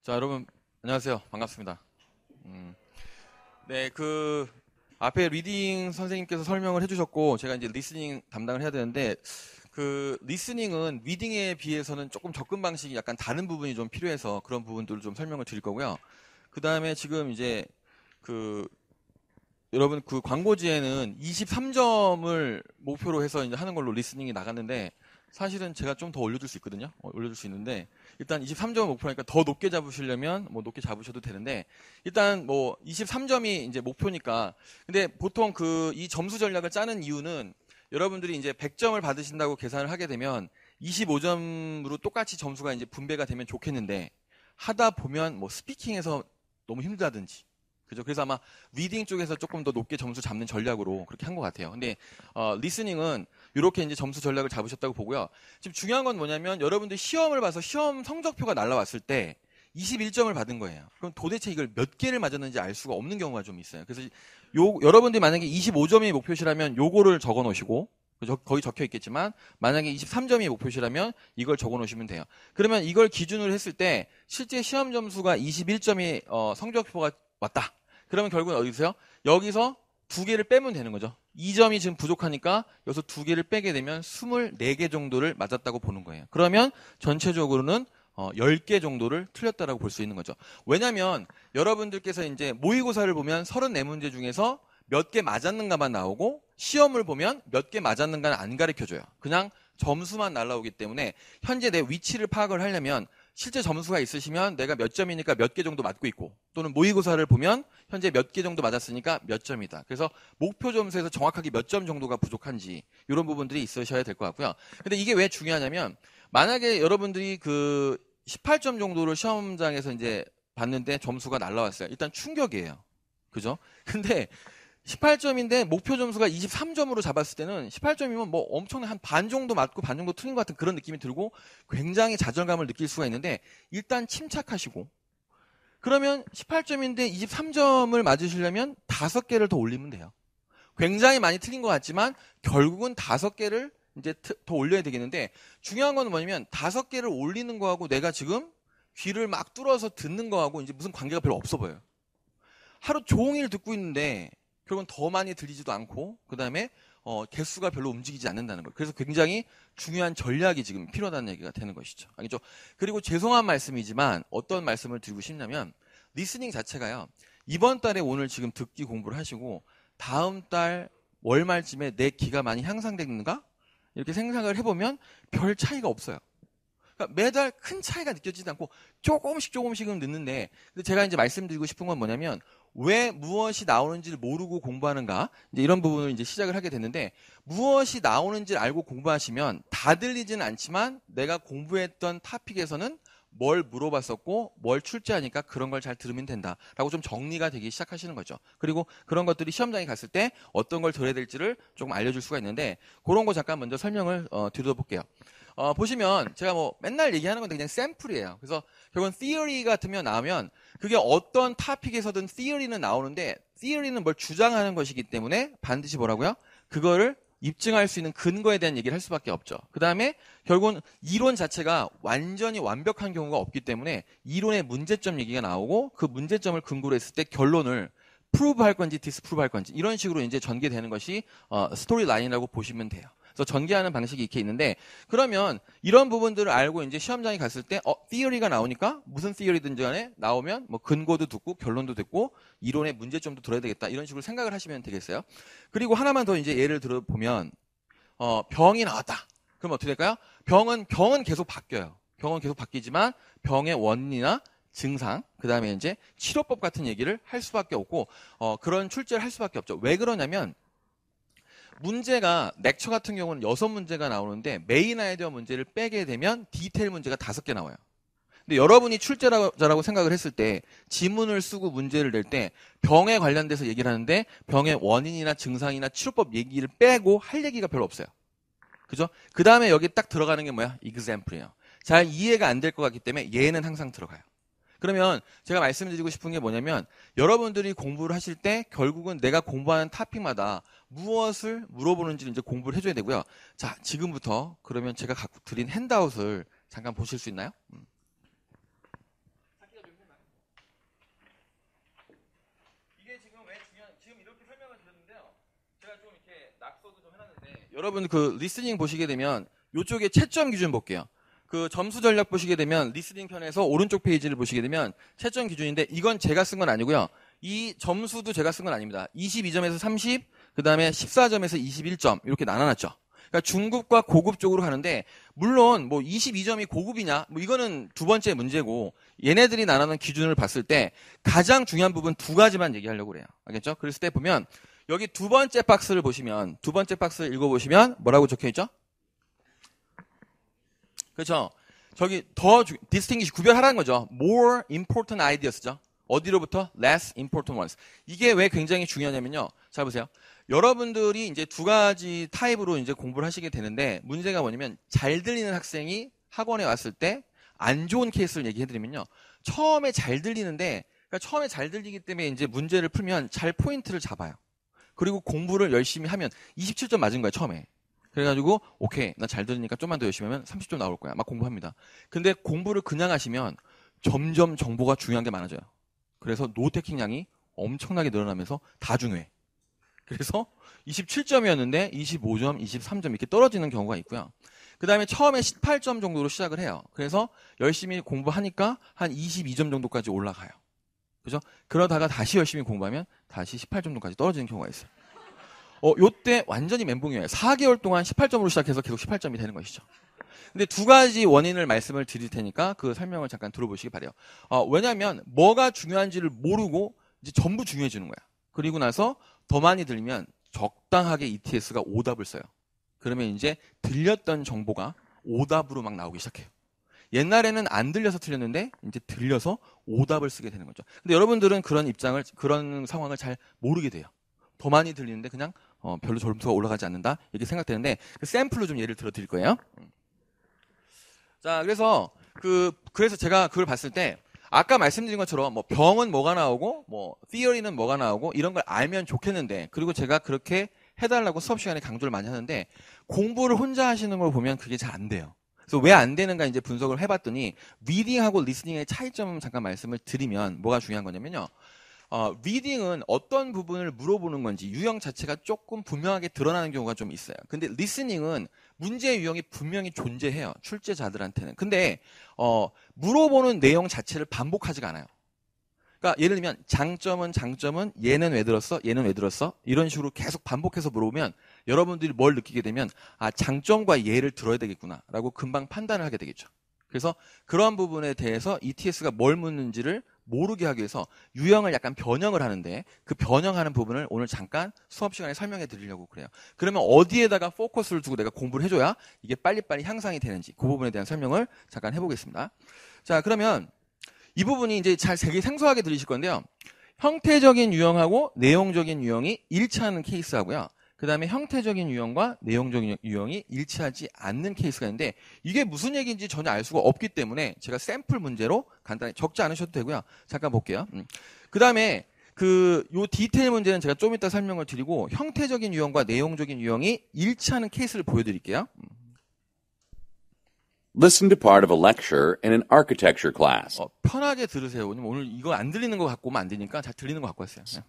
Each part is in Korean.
자, 여러분, 안녕하세요. 반갑습니다. 네, 앞에 리딩 선생님께서 설명을 해주셨고, 제가 이제 리스닝 담당을 해야 되는데, 리스닝은 리딩에 비해서는 조금 접근 방식이 약간 다른 부분이 좀 필요해서 그런 부분들을 좀 설명을 드릴 거고요. 그 다음에 지금 이제, 여러분 광고지에는 23점을 목표로 해서 이제 하는 걸로 리스닝이 나갔는데, 사실은 제가 좀 더 올려줄 수 있거든요. 올려줄 수 있는데 일단 23점을 목표니까 더 높게 잡으시려면 뭐 높게 잡으셔도 되는데 일단 뭐 23점이 이제 목표니까 근데 보통 이 점수 전략을 짜는 이유는 여러분들이 이제 100점을 받으신다고 계산을 하게 되면 25점으로 똑같이 점수가 이제 분배가 되면 좋겠는데 하다 보면 뭐 스피킹에서 너무 힘들다든지 그죠? 그래서 아마 리딩 쪽에서 조금 더 높게 점수 잡는 전략으로 그렇게 한 것 같아요. 근데 리스닝은 이렇게 이제 점수 전략을 잡으셨다고 보고요. 지금 중요한 건 뭐냐면 여러분들 시험을 봐서 시험 성적표가 날라왔을 때 21점을 받은 거예요. 그럼 도대체 이걸 몇 개를 맞았는지 알 수가 없는 경우가 좀 있어요. 그래서 여러분들이 만약에 25점이 목표시라면 요거를 적어 놓으시고 거기 적혀 있겠지만 만약에 23점이 목표시라면 이걸 적어 놓으시면 돼요. 그러면 이걸 기준으로 했을 때 실제 시험 점수가 21점이 성적표가 왔다. 그러면 결국은 어디서요? 여기서 2개를 빼면 되는 거죠. 2점이 지금 부족하니까 여기서 2개를 빼게 되면 24개 정도를 맞았다고 보는 거예요. 그러면 전체적으로는 10개 정도를 틀렸다라고 볼 수 있는 거죠. 왜냐면 여러분들께서 이제 모의고사를 보면 34문제 중에서 몇 개 맞았는가만 나오고 시험을 보면 몇 개 맞았는가는 안 가르쳐줘요. 그냥 점수만 날라오기 때문에 현재 내 위치를 파악을 하려면 실제 점수가 있으시면 내가 몇 점이니까 몇 개 정도 맞고 있고 또는 모의고사를 보면 현재 몇 개 정도 맞았으니까 몇 점이다. 그래서 목표 점수에서 정확하게 몇 점 정도가 부족한지 이런 부분들이 있으셔야 될 것 같고요. 근데 이게 왜 중요하냐면 만약에 여러분들이 18점 정도를 시험장에서 이제 봤는데 점수가 날라왔어요. 일단 충격이에요. 그죠? 근데 18점인데 목표 점수가 23점으로 잡았을 때는 18점이면 뭐 엄청난 한 반 정도 맞고 반 정도 틀린 것 같은 그런 느낌이 들고 굉장히 좌절감을 느낄 수가 있는데 일단 침착하시고 그러면 18점인데 23점을 맞으시려면 5개를 더 올리면 돼요. 굉장히 많이 틀린 것 같지만 결국은 5개를 이제 더 올려야 되겠는데 중요한 건 뭐냐면 5개를 올리는 거하고 내가 지금 귀를 막 뚫어서 듣는 거하고 이제 무슨 관계가 별로 없어 보여요. 하루 종일 듣고 있는데 결국은 더 많이 들리지도 않고 그 다음에 개수가 별로 움직이지 않는다는 거예요. 그래서 굉장히 중요한 전략이 지금 필요하다는 얘기가 되는 것이죠. 알겠죠? 그리고 죄송한 말씀이지만 어떤 말씀을 드리고 싶냐면 리스닝 자체가요. 이번 달에 오늘 지금 듣기 공부를 하시고 다음 달 월말쯤에 내 귀가 많이 향상됐는가? 이렇게 생각을 해보면 별 차이가 없어요. 그러니까 매달 큰 차이가 느껴지지 않고 조금씩은 늦는데 근데 제가 이제 말씀드리고 싶은 건 뭐냐면 왜 무엇이 나오는지를 모르고 공부하는가 이제 이런 부분을 이제 시작을 하게 됐는데 무엇이 나오는지를 알고 공부하시면 다 들리지는 않지만 내가 공부했던 토픽에서는 뭘 물어봤었고 뭘 출제하니까 그런 걸 잘 들으면 된다라고 좀 정리가 되기 시작하시는 거죠. 그리고 그런 것들이 시험장에 갔을 때 어떤 걸 들어야 될지를 조금 알려줄 수가 있는데 그런 거 잠깐 먼저 설명을 드려볼게요. 보시면 제가 뭐 맨날 얘기하는 건데 그냥 샘플이에요. 그래서 결국은 theory 같으면 나오면 그게 어떤 토픽에서든 theory는 나오는데 theory는 뭘 주장하는 것이기 때문에 반드시 뭐라고요? 그거를 입증할 수 있는 근거에 대한 얘기를 할 수밖에 없죠. 그 다음에 결국은 이론 자체가 완전히 완벽한 경우가 없기 때문에 이론의 문제점 얘기가 나오고 그 문제점을 근거로 했을 때 결론을 prove 할 건지 disprove 할 건지 이런 식으로 이제 전개되는 것이 스토리 라인이라고 보시면 돼요. 그래서 전개하는 방식이 이렇게 있는데 그러면 이런 부분들을 알고 이제 시험장에 갔을 때 theory가 나오니까 무슨 theory든지 간에 나오면 뭐 근거도 듣고 결론도 듣고 이론의 문제점도 들어야 되겠다 이런 식으로 생각을 하시면 되겠어요. 그리고 하나만 더 이제 예를 들어 보면 병이 나왔다. 그럼 어떻게 될까요? 병은 계속 바뀌어요. 병은 계속 바뀌지만 병의 원인이나 증상, 그 다음에 이제 치료법 같은 얘기를 할 수밖에 없고 그런 출제를 할 수밖에 없죠. 왜 그러냐면 문제가 렉처 같은 경우는 6문제가 나오는데 메인 아이디어 문제를 빼게 되면 디테일 문제가 5개 나와요. 근데 여러분이 출제자라고 생각을 했을 때 지문을 쓰고 문제를 낼 때 병에 관련돼서 얘기를 하는데 병의 원인이나 증상이나 치료법 얘기를 빼고 할 얘기가 별로 없어요. 그죠? 그 다음에 여기 딱 들어가는 게 뭐야? example이에요. 잘 이해가 안 될 것 같기 때문에 얘는 항상 들어가요. 그러면 제가 말씀드리고 싶은 게 뭐냐면 여러분들이 공부를 하실 때 결국은 내가 공부하는 토픽마다 무엇을 물어보는지를 이제 공부를 해줘야 되고요. 자, 지금부터 그러면 제가 갖고 드린 핸드아웃을 잠깐 보실 수 있나요? 여러분 그 리스닝 보시게 되면 이쪽에 채점 기준 볼게요. 그 점수 전략 보시게 되면 리스닝 편에서 오른쪽 페이지를 보시게 되면 채점 기준인데 이건 제가 쓴 건 아니고요. 이 점수도 제가 쓴 건 아닙니다. 22점에서 30, 그 다음에 14점에서 21점 이렇게 나눠놨죠. 그러니까 중급과 고급 쪽으로 가는데 물론 뭐 22점이 고급이냐 뭐 이거는 두 번째 문제고 얘네들이 나누는 기준을 봤을 때 가장 중요한 부분 두 가지만 얘기하려고 그래요. 알겠죠? 그랬을 때 보면 여기 두 번째 박스를 보시면 두 번째 박스를 읽어보시면 뭐라고 적혀있죠? 그렇죠? 저기 더 distinguish 구별하라는 거죠. more important ideas죠. 어디로부터? less important ones. 이게 왜 굉장히 중요하냐면요. 자 보세요. 여러분들이 이제 두 가지 타입으로 이제 공부를 하시게 되는데 문제가 뭐냐면 잘 들리는 학생이 학원에 왔을 때 안 좋은 케이스를 얘기해 드리면요. 처음에 잘 들리는데 그러니까 처음에 잘 들리기 때문에 이제 문제를 풀면 잘 포인트를 잡아요. 그리고 공부를 열심히 하면 27점 맞은 거야, 처음에. 그래가지고 오케이 나 잘 들으니까 좀만 더 열심히 하면 30점 나올 거야. 막 공부합니다. 근데 공부를 그냥 하시면 점점 정보가 중요한 게 많아져요. 그래서 노테킹량이 엄청나게 늘어나면서 다 중요해. 그래서 27점이었는데 25점, 23점 이렇게 떨어지는 경우가 있고요. 그 다음에 처음에 18점 정도로 시작을 해요. 그래서 열심히 공부하니까 한 22점 정도까지 올라가요. 그죠? 그러다가 다시 열심히 공부하면 다시 18점 정도까지 떨어지는 경우가 있어요. 요때 완전히 멘붕이에요. 4개월 동안 18점으로 시작해서 계속 18점이 되는 것이죠. 근데 두 가지 원인을 말씀을 드릴 테니까 그 설명을 잠깐 들어보시기 바래요. 왜냐하면 뭐가 중요한지를 모르고 이제 전부 중요해지는 거야. 그리고 나서 더 많이 들리면 적당하게 ETS가 오답을 써요. 그러면 이제 들렸던 정보가 오답으로 막 나오기 시작해요. 옛날에는 안 들려서 틀렸는데 이제 들려서 오답을 쓰게 되는 거죠. 근데 여러분들은 그런 상황을 잘 모르게 돼요. 더 많이 들리는데 그냥 별로 점수가 올라가지 않는다 이렇게 생각되는데 그 샘플로 좀 예를 들어 드릴 거예요. 자, 그래서 제가 그걸 봤을 때 아까 말씀드린 것처럼 뭐 병은 뭐가 나오고 뭐 theory는 뭐가 나오고 이런 걸 알면 좋겠는데 그리고 제가 그렇게 해달라고 수업 시간에 강조를 많이 하는데 공부를 혼자 하시는 걸 보면 그게 잘 안 돼요. 그래서 왜 안 되는가 이제 분석을 해봤더니 리딩하고 리스닝의 차이점 잠깐 말씀을 드리면 뭐가 중요한 거냐면요. 리딩은 어떤 부분을 물어보는 건지 유형 자체가 조금 분명하게 드러나는 경우가 좀 있어요. 근데 리스닝은 문제 유형이 분명히 존재해요. 출제자들한테는. 근데 물어보는 내용 자체를 반복하지가 않아요. 그러니까 예를 들면 장점은 얘는 왜 들었어? 얘는 왜 들었어? 이런 식으로 계속 반복해서 물어보면 여러분들이 뭘 느끼게 되면 장점과 예를 들어야 되겠구나 라고 금방 판단을 하게 되겠죠. 그래서 그런 부분에 대해서 ETS가 뭘 묻는지를 모르게 하기 위해서 유형을 약간 변형을 하는데 그 변형하는 부분을 오늘 잠깐 수업 시간에 설명해 드리려고 그래요. 그러면 어디에다가 포커스를 두고 내가 공부를 해줘야 이게 빨리빨리 향상이 되는지 그 부분에 대한 설명을 잠깐 해보겠습니다. 자, 그러면 이 부분이 이제 잘 되게 생소하게 들리실 건데요. 형태적인 유형하고 내용적인 유형이 일치하는 케이스하고요. 그 다음에 형태적인 유형과 내용적인 유형이 일치하지 않는 케이스가 있는데 이게 무슨 얘기인지 전혀 알 수가 없기 때문에 제가 샘플 문제로 간단히 적지 않으셔도 되고요. 잠깐 볼게요. 그 다음에 요 디테일 문제는 제가 좀 이따 설명을 드리고 형태적인 유형과 내용적인 유형이 일치하는 케이스를 보여드릴게요. Listen to part of a lecture in an architecture class. 편하게 들으세요. 오늘 이거 안 들리는 거 갖고 오면 안 되니까 잘 들리는 거 갖고 왔어요. 네.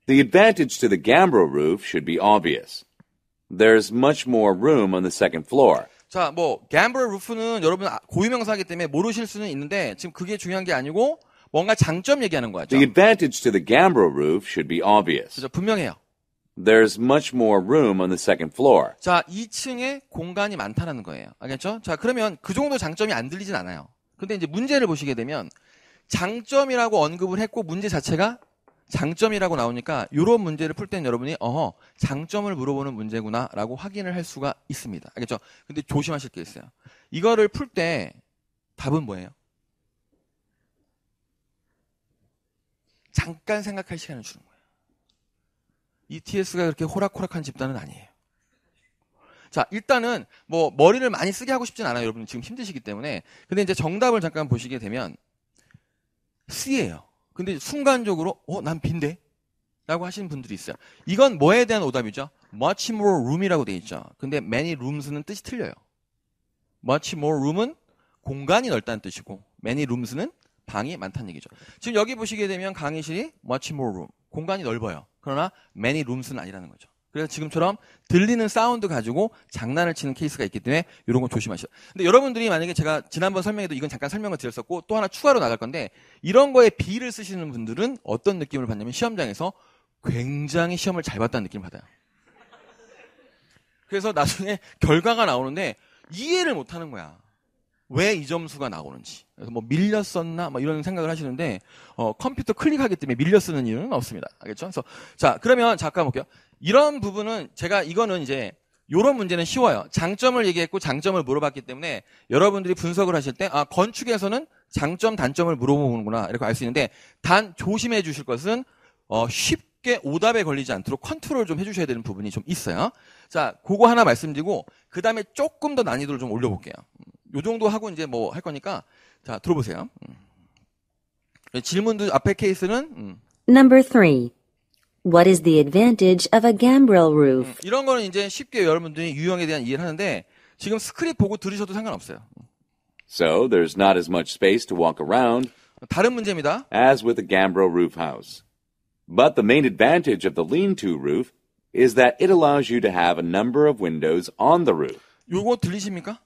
The advantage to the gambrel roof should be obvious. There's much more room on the second floor. 자, gambrel roof는 여러분 고유명사이기 때문에 모르실 수는 있는데 지금 그게 중요한 게 아니고 뭔가 장점 얘기하는 거죠. The advantage to the gambrel roof should be obvious. 그죠? 분명해요. There's much more room on the second floor. 자, 2층에 공간이 많다는 거예요. 알겠죠? 자, 그러면 그 정도 장점이 안 들리진 않아요. 근데 이제 문제를 보시게 되면 장점이라고 언급을 했고 문제 자체가 장점이라고 나오니까 이런 문제를 풀 때는 여러분이 장점을 물어보는 문제구나 라고 확인을 할 수가 있습니다. 알겠죠? 근데 조심하실 게 있어요. 이거를 풀 때 답은 뭐예요? 잠깐 생각할 시간을 주는 거예요. ETS가 그렇게 호락호락한 집단은 아니에요. 자, 일단은 머리를 많이 쓰게 하고 싶진 않아요. 여러분 지금 힘드시기 때문에. 근데 이제 정답을 잠깐 보시게 되면 C예요. 근데 순간적으로 난 B인데? 라고 하시는 분들이 있어요. 이건 뭐에 대한 오답이죠? much more room이라고 돼 있죠. 근데 many rooms는 뜻이 틀려요. much more room은 공간이 넓다는 뜻이고 many rooms는 방이 많다는 얘기죠. 지금 여기 보시게 되면 강의실이 much more room, 공간이 넓어요. 그러나 many rooms는 아니라는 거죠. 그래서 지금처럼 들리는 사운드 가지고 장난을 치는 케이스가 있기 때문에 이런 거 조심하셔요. 근데 여러분들이 만약에 제가 지난번 설명에도 이건 잠깐 설명을 드렸었고 또 하나 추가로 나갈 건데 이런 거에 B를 쓰시는 분들은 어떤 느낌을 받냐면 시험장에서 굉장히 시험을 잘 봤다는 느낌을 받아요. 그래서 나중에 결과가 나오는데 이해를 못 하는 거야. 왜 이 점수가 나오는지. 그래서 뭐 밀렸었나? 뭐 이런 생각을 하시는데, 컴퓨터 클릭하기 때문에 밀려 쓰는 이유는 없습니다. 알겠죠? 그래서, 자, 그러면 잠깐 볼게요. 이런 부분은 이거는 이제, 요런 문제는 쉬워요. 장점을 얘기했고 장점을 물어봤기 때문에 여러분들이 분석을 하실 때, 건축에서는 장점, 단점을 물어보는구나. 이렇게 알 수 있는데, 단 조심해 주실 것은, 쉽게 오답에 걸리지 않도록 컨트롤 좀 해주셔야 되는 부분이 좀 있어요. 자, 그거 하나 말씀드리고, 그 다음에 조금 더 난이도를 좀 올려볼게요. 요 정도 하고 이제 뭐 할 거니까, 자, 들어보세요. 질문도 앞에 케이스는, Number 3. What is the advantage of a gambrel roof? 이런 거는 이제 쉽게 여러분들이 유형에 대한 이해를 하는데, 지금 스크립트 보고 들으셔도 상관없어요. So there's not as much space to walk around 다른 문제입니다. as with a gambrel roof house. But the main advantage of the lean-to roof is that it allows you to have a number of windows on the roof. 요거 들리십니까?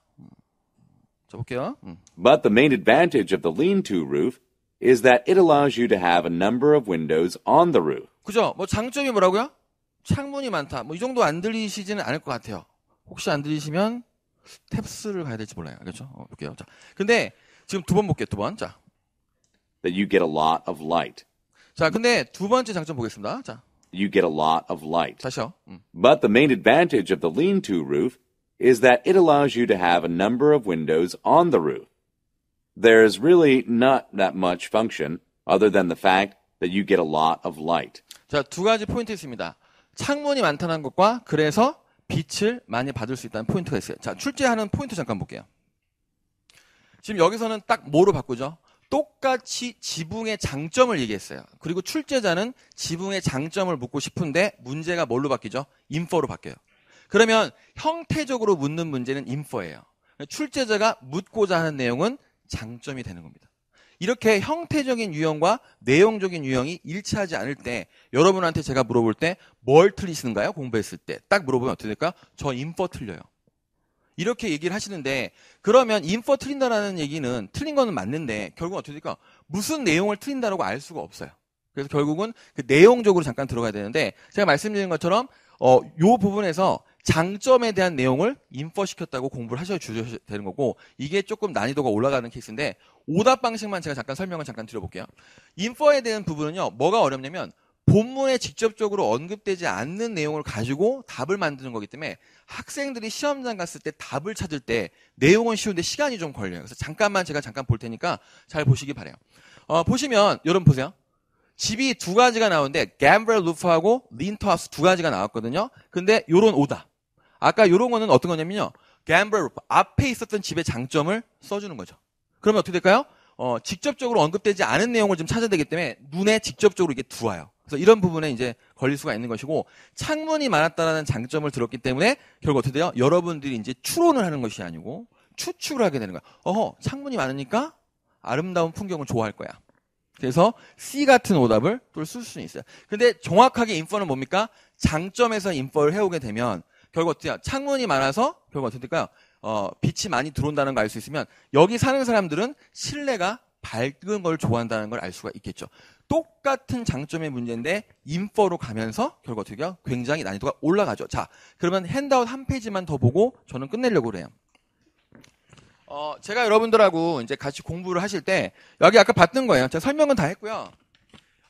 자, 볼게요. But the main advantage of the lean-to roof is that it allows you to have a number of windows on the roof. 그죠? 뭐 장점이 뭐라고요? 창문이 많다. 뭐 이 정도 안 들리시지는 않을 것 같아요. 혹시 안 들리시면 탭스를 가야 될지 몰라요. 알겠죠? 볼게요. 자, 근데 지금 두 번 볼게요. 두 번. 자, That you get a lot of light. 자, 근데 두 번째 장점 보겠습니다. 자, You get a lot of light. 다시요. But the main advantage of the lean-to roof is that it allows you to have a number of windows on the roof. There's really not that much function other than the fact that you get a lot of light. 자, 두 가지 포인트 있습니다. 창문이 많다는 것과 그래서 빛을 많이 받을 수 있다는 포인트가 있어요. 자, 출제하는 포인트 잠깐 볼게요. 지금 여기서는 딱 뭐로 바꾸죠? 똑같이 지붕의 장점을 얘기했어요. 그리고 출제자는 지붕의 장점을 묻고 싶은데 문제가 뭘로 바뀌죠? infer로 바뀌어요. 그러면 형태적으로 묻는 문제는 infer예요. 출제자가 묻고자 하는 내용은 장점이 되는 겁니다. 이렇게 형태적인 유형과 내용적인 유형이 일치하지 않을 때 여러분한테 제가 물어볼 때 뭘 틀리시는가요? 공부했을 때 딱 물어보면 어떻게 될까요? 저 infer 틀려요. 이렇게 얘기를 하시는데 그러면 infer 틀린다라는 얘기는 틀린 거는 맞는데 결국 어떻게 될까? 무슨 내용을 틀린다라고 알 수가 없어요. 그래서 결국은 그 내용적으로 잠깐 들어가야 되는데 제가 말씀드린 것처럼 요 부분에서 장점에 대한 내용을 infer 시켰다고 공부를 하셔야 되는 거고 이게 조금 난이도가 올라가는 케이스인데 오답 방식만 제가 잠깐 설명을 잠깐 드려볼게요. infer에 대한 부분은요. 뭐가 어렵냐면 본문에 직접적으로 언급되지 않는 내용을 가지고 답을 만드는 거기 때문에 학생들이 시험장 갔을 때 답을 찾을 때 내용은 쉬운데 시간이 좀 걸려요. 그래서 제가 잠깐 볼 테니까 잘 보시기 바래요. 보시면 여러분 보세요. 집이 두 가지가 나오는데 gambrel roof하고 lean-to house 두 가지가 나왔거든요. 근데 요런 오답. 아까 요런 거는 어떤 거냐면요. gambrel roof 앞에 있었던 집의 장점을 써주는 거죠. 그러면 어떻게 될까요? 직접적으로 언급되지 않은 내용을 좀 찾아야 되기 때문에 눈에 직접적으로 이게 들어와요. 그래서 이런 부분에 이제 걸릴 수가 있는 것이고 창문이 많았다라는 장점을 들었기 때문에 결국 어떻게 돼요? 여러분들이 이제 추론을 하는 것이 아니고 추측을 하게 되는 거야. 창문이 많으니까 아름다운 풍경을 좋아할 거야. 그래서 C 같은 오답을 또 쓸 수는 있어요. 근데 정확하게 infer는 뭡니까? 장점에서 infer를 해오게 되면 결국 어떻게 돼요? 창문이 많아서 결국 어떻게 될까요? 빛이 많이 들어온다는 걸 알 수 있으면 여기 사는 사람들은 실내가 밝은 걸 좋아한다는 걸 알 수가 있겠죠. 똑같은 장점의 문제인데 infer로 가면서 결국 어떻게 돼요? 굉장히 난이도가 올라가죠. 자, 그러면 핸드아웃 한 페이지만 더 보고 저는 끝내려고 그래요. 제가 여러분들하고 이제 같이 공부를 하실 때 여기 아까 봤던 거예요. 제가 설명은 다 했고요.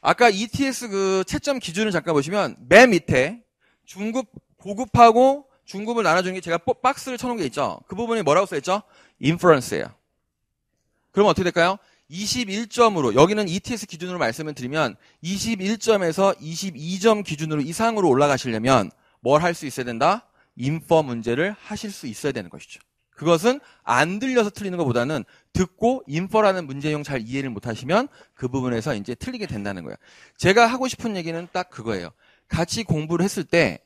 아까 ETS 그 채점 기준을 잠깐 보시면 맨 밑에 중급, 고급하고 중급을 나눠주는 게 제가 박스를 쳐놓은 게 있죠. 그 부분이 뭐라고 써있죠? inference예요. 그럼 어떻게 될까요? 21점으로 여기는 ETS 기준으로 말씀을 드리면 21점에서 22점 기준으로 이상으로 올라가시려면 뭘 할 수 있어야 된다? infer 문제를 하실 수 있어야 되는 것이죠. 그것은 안 들려서 틀리는 것보다는 듣고 infer라는 문제용 잘 이해를 못하시면 그 부분에서 이제 틀리게 된다는 거예요. 제가 하고 싶은 얘기는 딱 그거예요. 같이 공부를 했을 때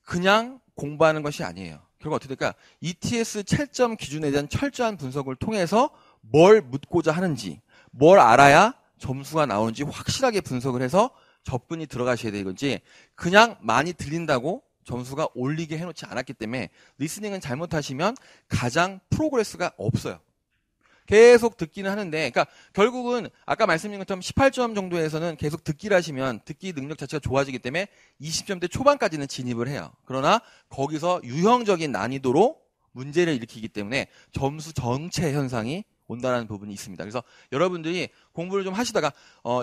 그냥 공부하는 것이 아니에요. 결국 어떻게 될까? ETS 채점 기준에 대한 철저한 분석을 통해서 뭘 묻고자 하는지, 뭘 알아야 점수가 나오는지 확실하게 분석을 해서 접근이 들어가셔야 되는지 그냥 많이 들린다고 점수가 올리게 해놓지 않았기 때문에 리스닝은 잘못하시면 가장 프로그레스가 없어요. 계속 듣기는 하는데, 그러니까 결국은 아까 말씀드린 것처럼 18점 정도에서는 계속 듣기를 하시면 듣기 능력 자체가 좋아지기 때문에 20점대 초반까지는 진입을 해요. 그러나 거기서 유형적인 난이도로 문제를 일으키기 때문에 점수 정체 현상이 온다는 부분이 있습니다. 그래서 여러분들이 공부를 좀 하시다가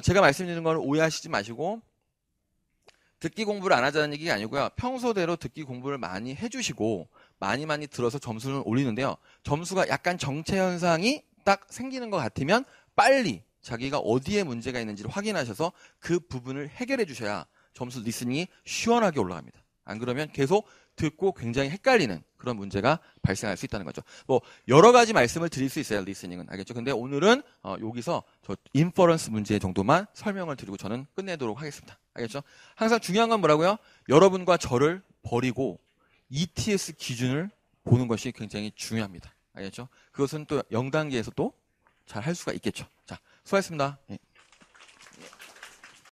제가 말씀드리는 걸 오해하시지 마시고 듣기 공부를 안 하자는 얘기가 아니고요. 평소대로 듣기 공부를 많이 해주시고 많이 들어서 점수를 올리는데요. 점수가 약간 정체 현상이 딱 생기는 것 같으면 빨리 자기가 어디에 문제가 있는지를 확인하셔서 그 부분을 해결해 주셔야 점수 리스닝이 시원하게 올라갑니다. 안 그러면 계속 듣고 굉장히 헷갈리는 그런 문제가 발생할 수 있다는 거죠. 뭐 여러 가지 말씀을 드릴 수 있어요. 리스닝은. 알겠죠? 근데 오늘은 여기서 저 인퍼런스 문제 정도만 설명을 드리고 저는 끝내도록 하겠습니다. 알겠죠? 항상 중요한 건 뭐라고요? 여러분과 저를 버리고 ETS 기준을 보는 것이 굉장히 중요합니다. 알겠죠? 그것은 또 0단계에서 또 잘 할 수가 있겠죠. 자, 수고하셨습니다. 예.